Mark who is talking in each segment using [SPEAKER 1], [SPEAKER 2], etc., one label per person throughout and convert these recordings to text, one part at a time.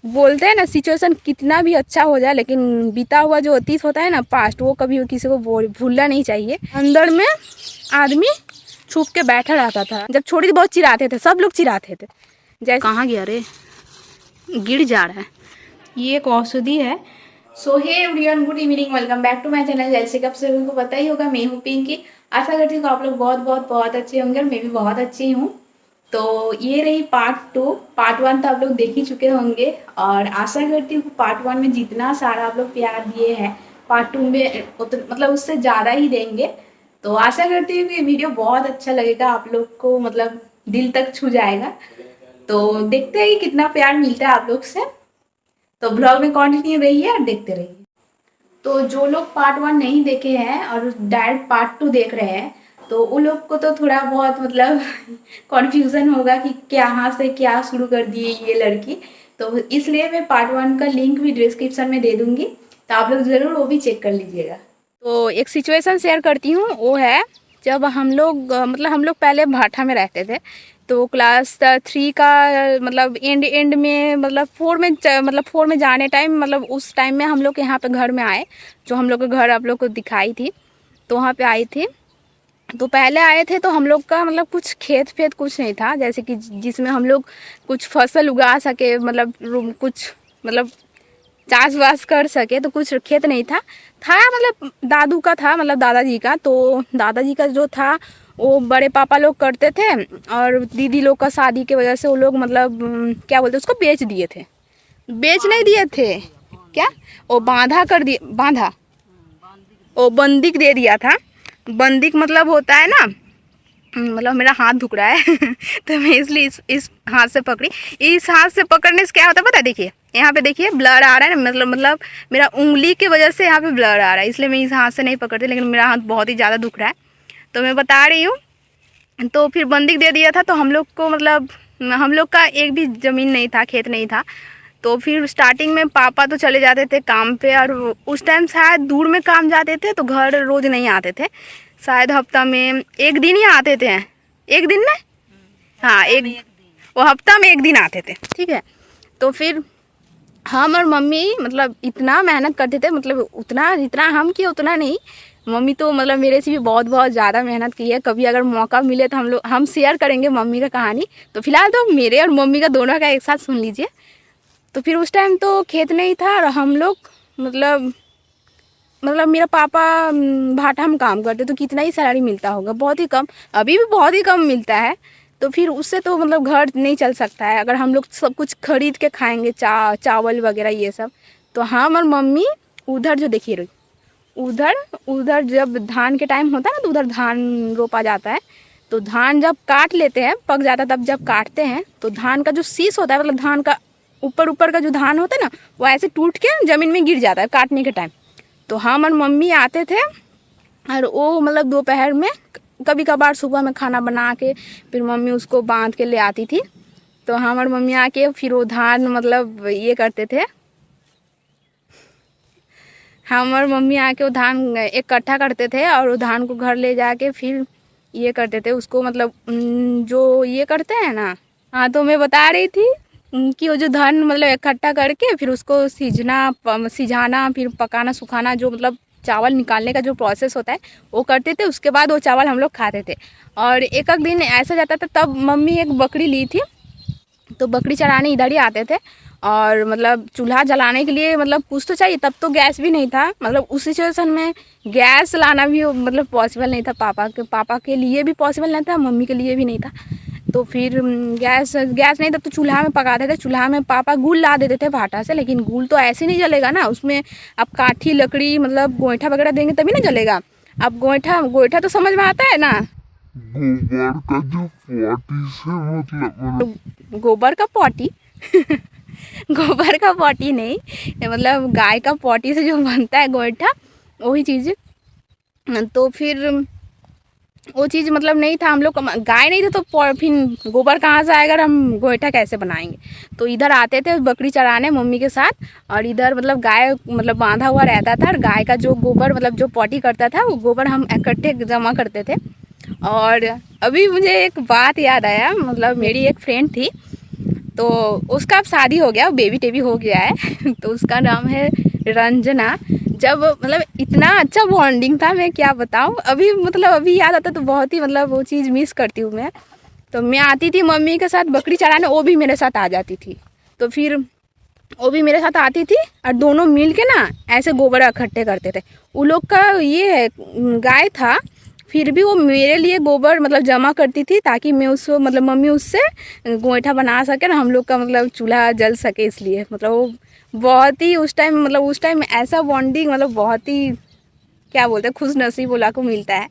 [SPEAKER 1] बोलते हैं ना, सिचुएशन कितना भी अच्छा हो जाए लेकिन बीता हुआ जो अतीत होता है ना, पास्ट, वो कभी किसी को भूलना नहीं चाहिए। अंदर में आदमी छुप के बैठा रहता था। जब छोटी थी बहुत चिढ़ाते थे, सब लोग चिढ़ाते थे। जैसे कहाँ गया रे, गिर जा रहा है। ये एक औषधि है। So hey everyone, good evening, welcome back to my channel. जैसे कि आप सभी को पता ही होगा, मैं हूँ पिंकी। आशा करती हूँ आप लोग बहुत बहुत बहुत अच्छे होंगे और मैं भी बहुत अच्छी हूँ। तो ये रही पार्ट 2। पार्ट 1 तो आप लोग देख ही चुके होंगे और आशा करती हूँ पार्ट 1 में जितना सारा आप लोग प्यार दिए हैं, पार्ट 2 में मतलब उससे ज़्यादा ही देंगे। तो आशा करती हूँ कि वीडियो बहुत अच्छा लगेगा आप लोग को, मतलब दिल तक छू जाएगा। तो देखते हैं कि कितना प्यार मिलता है आप लोग से। तो ब्लॉग में कंटिन्यू रहिए और देखते रहिए। तो जो लोग पार्ट 1 नहीं देखे हैं और डायरेक्ट पार्ट 2 देख रहे हैं, तो उन लोग को तो थोड़ा बहुत मतलब कॉन्फ्यूज़न होगा कि कहाँ से क्या शुरू कर दिए ये लड़की। तो इसलिए मैं पार्ट 1 का लिंक भी डिस्क्रिप्शन में दे दूँगी, तो आप लोग ज़रूर वो भी चेक कर लीजिएगा। तो एक सिचुएशन शेयर करती हूँ, वो है जब हम लोग मतलब हम लोग पहले भाठा में रहते थे। तो क्लास 3 का मतलब एंड में, मतलब 4 में जाने टाइम, मतलब उस टाइम में हम लोग यहाँ पे घर में आए। जो हम लोग के घर आप लोग को दिखाई थी, तो वहाँ पे आई थी। तो पहले आए थे तो हम लोग का मतलब कुछ खेत फेत कुछ नहीं था, जैसे कि जिसमें हम लोग कुछ फसल उगा सके, मतलब कुछ मतलब चाष वास कर सके। तो कुछ खेत नहीं था, मतलब दादू का था, मतलब दादाजी का। तो दादाजी का जो था वो बड़े पापा लोग करते थे, और दीदी लोग का शादी के वजह से वो लोग मतलब क्या बोलते उसको बेच दिए थे। बेच नहीं दिए थे क्या, वो बांधा कर दिए, बांधा, वो बंदिक दे दिया था। बंदिक मतलब होता है ना, मतलब मेरा हाथ दुख रहा है तो मैं इसलिए इस हाथ से पकड़ी। इस हाथ से पकड़ने से क्या होता है पता है, देखिए यहाँ पे देखिए ब्लर आ रहा है ना, मतलब मेरा उंगली की वजह से यहाँ पे ब्लर आ रहा है, इसलिए मैं इस हाथ से नहीं पकड़ती, लेकिन मेरा हाथ बहुत ही ज़्यादा दुख रहा है। तो मैं बता रही हूँ। तो फिर बंदिक दे दिया था, तो हम लोग को मतलब हम लोग का एक भी ज़मीन नहीं था, खेत नहीं था। तो फिर स्टार्टिंग में पापा तो चले जाते थे काम पे, और उस टाइम शायद दूर में काम जाते थे, तो घर रोज़ नहीं आते थे। शायद हफ्ता में एक दिन ही आते थे। एक दिन में, हाँ एक, वो हफ्ता में एक दिन आते थे, ठीक है। तो फिर हम और मम्मी मतलब इतना मेहनत करते थे, मतलब उतना जितना हम किए उतना नहीं, मम्मी तो मतलब मेरे से भी बहुत बहुत ज़्यादा मेहनत की है। कभी अगर मौका मिले तो हम शेयर करेंगे मम्मी का कहानी। तो फिलहाल तो मेरे और मम्मी का दोनों का एक साथ सुन लीजिए। तो फिर उस टाइम तो खेत नहीं था, और हम लोग मतलब मेरा पापा भाटा में काम करते, तो कितना ही सैलरी मिलता होगा, बहुत ही कम, अभी भी बहुत ही कम मिलता है। तो फिर उससे तो मतलब घर नहीं चल सकता है अगर हम लोग सब कुछ खरीद के खाएंगे, चावल वगैरह ये सब। तो हम और मम्मी उधर जो देखिए रही, उधर उधर जब धान के टाइम होता है ना, तो उधर धान रोपा जाता है। तो धान जब काट लेते हैं, पक जाता है, तब जब काटते हैं तो धान का जो शीश होता है, मतलब धान का ऊपर ऊपर का जो धान होता है ना, वो ऐसे टूट के ज़मीन में गिर जाता है काटने के टाइम। तो हम और मम्मी आते थे, और वो मतलब दोपहर में, कभी कभार सुबह में खाना बना के फिर मम्मी उसको बांध के ले आती थी। तो हम और मम्मी आके फिर वो धान मतलब ये करते थे, हम और मम्मी आके वो धान इकट्ठा करते थे, और वो धान को घर ले जाके फिर ये करते थे उसको, मतलब जो ये करते हैं ना। हाँ, तो मैं बता रही थी कि वो जो धान मतलब इकट्ठा करके फिर उसको सिझाना, फिर पकाना, सुखाना, जो मतलब चावल निकालने का जो प्रोसेस होता है वो करते थे। उसके बाद वो चावल हम लोग खाते थे। और एक एक दिन ऐसा जाता था, तब मम्मी एक बकरी ली थी, तो बकरी चराने इधर ही आते थे। और मतलब चूल्हा जलाने के लिए मतलब कुछ तो चाहिए, तब तो गैस भी नहीं था, मतलब उस सिचुएशन में गैस लाना भी मतलब पॉसिबल नहीं था। पापा के लिए भी पॉसिबल नहीं था, मम्मी के लिए भी नहीं था। तो फिर गैस नहीं था, तो चूल्हा में पकाते थे। चूल्हा में पापा गुल ला देते थे भाटा से, लेकिन गुल तो ऐसे नहीं जलेगा ना, उसमें आप काठी लकड़ी मतलब गोईठा वगैरह देंगे तभी ना जलेगा। अब गोईठा तो समझ में आता है ना,
[SPEAKER 2] गोबर का जो पॉटी से मतलब
[SPEAKER 1] गोबर का पॉटी गोबर का पॉटी नहीं, मतलब गाय का पॉटी से जो बनता है गोईठा, वही चीज़। तो फिर वो चीज़ मतलब नहीं था, हम लोग गाय नहीं थे, तो फिर गोबर कहाँ से आएगा, हम गोईठा कैसे बनाएंगे। तो इधर आते थे बकरी चराने मम्मी के साथ, और इधर मतलब गाय मतलब बांधा हुआ रहता था, और गाय का जो गोबर मतलब जो पॉटी करता था, वो गोबर हम इकट्ठे जमा करते थे। और अभी मुझे एक बात याद आया, मतलब मेरी एक फ्रेंड थी, तो उसका अब शादी हो गया, बेबी टेबी हो गया है तो उसका नाम है रंजना। जब मतलब इतना अच्छा बॉन्डिंग था, मैं क्या बताऊँ। अभी मतलब अभी याद आता तो बहुत ही मतलब वो चीज़ मिस करती हूँ मैं। तो मैं आती थी मम्मी के साथ बकरी चराने, वो भी मेरे साथ आ जाती थी। तो फिर वो भी मेरे साथ आती थी और दोनों मिल के ना ऐसे गोबर इकट्ठे करते थे। उन लोग का ये गाय था, फिर भी वो मेरे लिए गोबर मतलब जमा करती थी ताकि मैं उसको मतलब मम्मी उससे गोईठा बना सके ना, हम लोग का मतलब चूल्हा जल सके। इसलिए मतलब वो बहुत ही उस टाइम ऐसा बॉन्डिंग मतलब बहुत ही क्या बोलते हैं खुश नसीब वाला को मिलता है।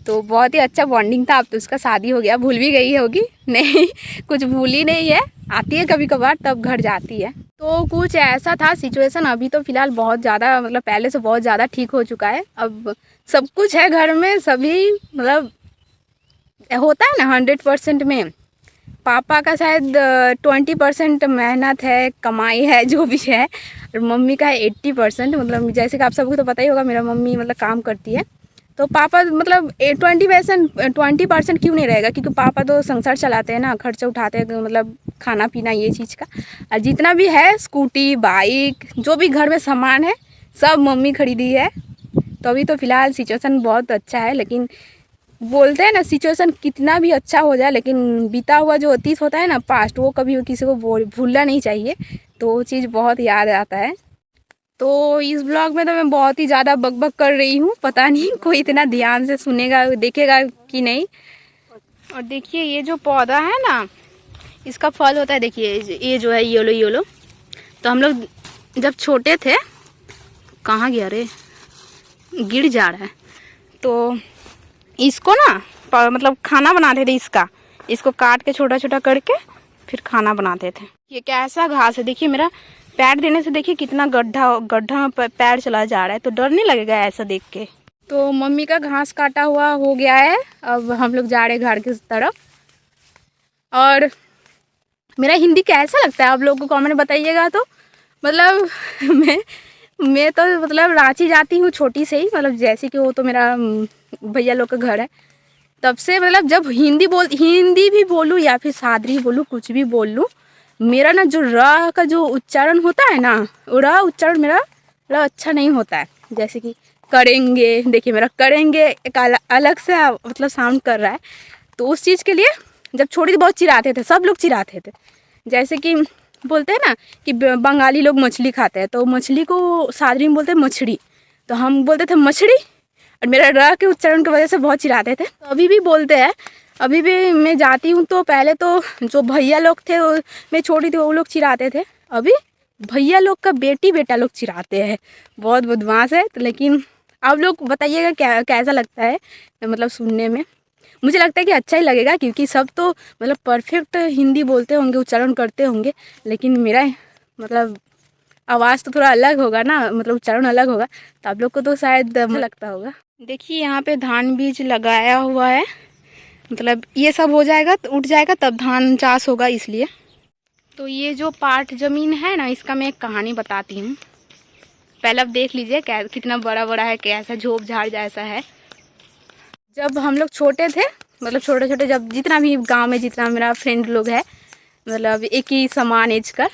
[SPEAKER 1] तो बहुत ही अच्छा बॉन्डिंग था। अब तो उसका शादी हो गया, भूल भी गई होगी नहीं कुछ भूली नहीं है, आती है कभी कभार तब घर जाती है। तो कुछ ऐसा था सिचुएशन। अभी तो फिलहाल बहुत ज़्यादा मतलब पहले से बहुत ज़्यादा ठीक हो चुका है। अब सब कुछ है घर में, सभी मतलब होता है ना 100% में। पापा का शायद 20% मेहनत है, कमाई है, जो भी है, और मम्मी का है 80%। मतलब जैसे कि आप सबको तो पता ही होगा, मेरा मम्मी मतलब काम करती है। तो पापा मतलब 20% क्यों नहीं रहेगा, क्योंकि पापा तो संसार चलाते हैं ना, खर्चा उठाते हैं मतलब खाना पीना ये चीज़ का। और जितना भी है स्कूटी बाइक जो भी घर में सामान है सब मम्मी खरीदी है। तो अभी तो फ़िलहाल सिचुएशन बहुत अच्छा है। लेकिन बोलते हैं ना सिचुएशन कितना भी अच्छा हो जाए, लेकिन बीता हुआ जो अतीत होता है ना पास्ट, वो कभी किसी को भूलना नहीं चाहिए। तो वो चीज़ बहुत याद आता है। तो इस ब्लॉग में तो मैं बहुत ही ज़्यादा बकबक कर रही हूँ, पता नहीं कोई इतना ध्यान से सुनेगा देखेगा कि नहीं। और देखिए ये जो पौधा है ना, इसका फल होता है। देखिए ये जो है येलो येलो। तो हम लोग जब छोटे थे, कहाँ गया रे, गिर जा रहा है। तो इसको ना मतलब खाना बनाते थे इसको काट के छोटा छोटा करके फिर खाना बनाते थे। ये कैसा घास है देखिए, मेरा पैर देने से देखिए कितना गड्ढा गड्ढा में पैर चला जा रहा है। तो डर नहीं लगेगा ऐसा देख के। तो मम्मी का घास काटा हुआ हो गया है, अब हम लोग जा रहे घर की तरफ। और मेरा हिंदी कैसा लगता है आप लोगों को कमेंट बताइएगा। तो मतलब मैं तो मतलब रांची जाती हूँ छोटी से ही, मतलब जैसे कि वो तो मेरा भैया लोग का घर है। तब से मतलब जब हिंदी भी बोलूँ या फिर सादरी बोलूँ, कुछ भी बोल लूँ, मेरा ना जो र का जो उच्चारण होता है ना, वो र उच्चारण मेरा अच्छा नहीं होता है। जैसे कि करेंगे, देखिए मेरा करेंगे एक अलग से मतलब साउंड कर रहा है। तो उस चीज़ के लिए जब छोटी थी बहुत चिढ़ाते थे, सब लोग चिढ़ाते थे। जैसे कि बोलते हैं ना कि बंगाली लोग मछली खाते हैं, तो मछली को सादरी में बोलते हैं मछली, तो हम बोलते थे मछली। और मेरा र के उच्चारण की वजह से बहुत चिढ़ाते थे। तो अभी भी बोलते हैं, अभी भी मैं जाती हूँ तो पहले तो जो भैया लोग थे, मैं छोटी थी, वो लोग चिढ़ाते थे। अभी भैया लोग का बेटी बेटा लोग चिढ़ाते हैं, बहुत बदमाश है। तो लेकिन आप लोग बताइएगा कैसा लगता है मतलब सुनने में। मुझे लगता है कि अच्छा ही लगेगा, क्योंकि सब तो मतलब परफेक्ट हिंदी बोलते होंगे, उच्चारण करते होंगे। लेकिन मेरा मतलब आवाज़ तो थोड़ा अलग होगा ना, मतलब उच्चारण अलग होगा, तो आप लोग को तो शायद लगता होगा। देखिए यहाँ पे धान बीज लगाया हुआ है, मतलब ये सब हो जाएगा तो उठ जाएगा तब धान चाष होगा, इसलिए। तो ये जो पार्ट ज़मीन है ना, इसका मैं एक कहानी बताती हूँ। पहले आप देख लीजिए कितना बड़ा बड़ा है, कैसा झोप झाड़ जैसा है। जब हम लोग छोटे थे, मतलब छोटे छोटे, जब जितना भी गांव में जितना मेरा फ्रेंड लोग है, मतलब एक ही समान एज का,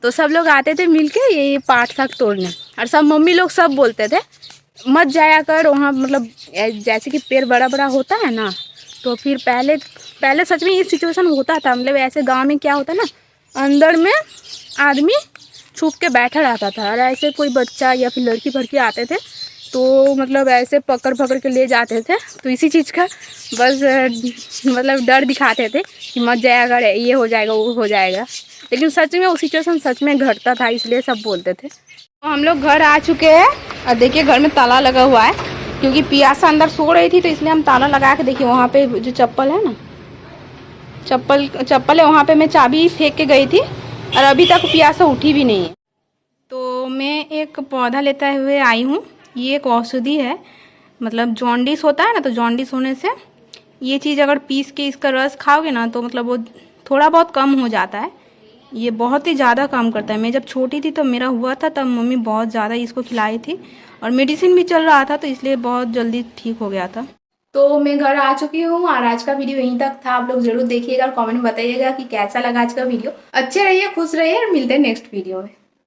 [SPEAKER 1] तो सब लोग आते थे मिलके ये पाट साग तोड़ने। और सब मम्मी लोग सब बोलते थे मत जाया कर वहाँ, मतलब जैसे कि पेड़ बड़ा बड़ा होता है ना। तो फिर पहले सच में ये सिचुएशन होता था, मतलब ऐसे गांव में क्या होता ना, अंदर में आदमी छुप के बैठा रहता था, और ऐसे कोई बच्चा या फिर लड़की फड़की आते थे तो मतलब ऐसे पकड़ पकड़ के ले जाते थे। तो इसी चीज़ का बस मतलब डर दिखाते थे कि मत जाया अगर ये हो जाएगा वो हो जाएगा। लेकिन सच में वो सिचुएशन सच में घटता था, इसलिए सब बोलते थे। तो हम लोग घर आ चुके हैं, और देखिए घर में ताला लगा हुआ है, क्योंकि पियासा अंदर सो रही थी, तो इसलिए हम ताला लगा के, देखिए वहाँ पे जो चप्पल है ना, चप्पल है, वहाँ पे मैं चाबी फेंक के गई थी, और अभी तक पियासा उठी भी नहीं है। तो मैं एक पौधा लेते हुए आई हूँ। ये एक औषधि है, मतलब जॉन्डिस होता है ना, तो जॉन्डिस होने से ये चीज़ अगर पीस के इसका रस खाओगे ना, तो मतलब वो थोड़ा बहुत कम हो जाता है। ये बहुत ही ज़्यादा काम करता है। मैं जब छोटी थी तो मेरा हुआ था, तब मम्मी बहुत ज़्यादा इसको खिलाई थी, और मेडिसिन भी चल रहा था, तो इसलिए बहुत जल्दी ठीक हो गया था। तो मैं घर आ चुकी हूँ और आज का वीडियो यहीं तक था। आप लोग जरूर देखिएगा और कमेंट में बताइएगा कि कैसा लगा आज का वीडियो। अच्छे रहिए, खुश रहिए और मिलते हैं नेक्स्ट वीडियो में।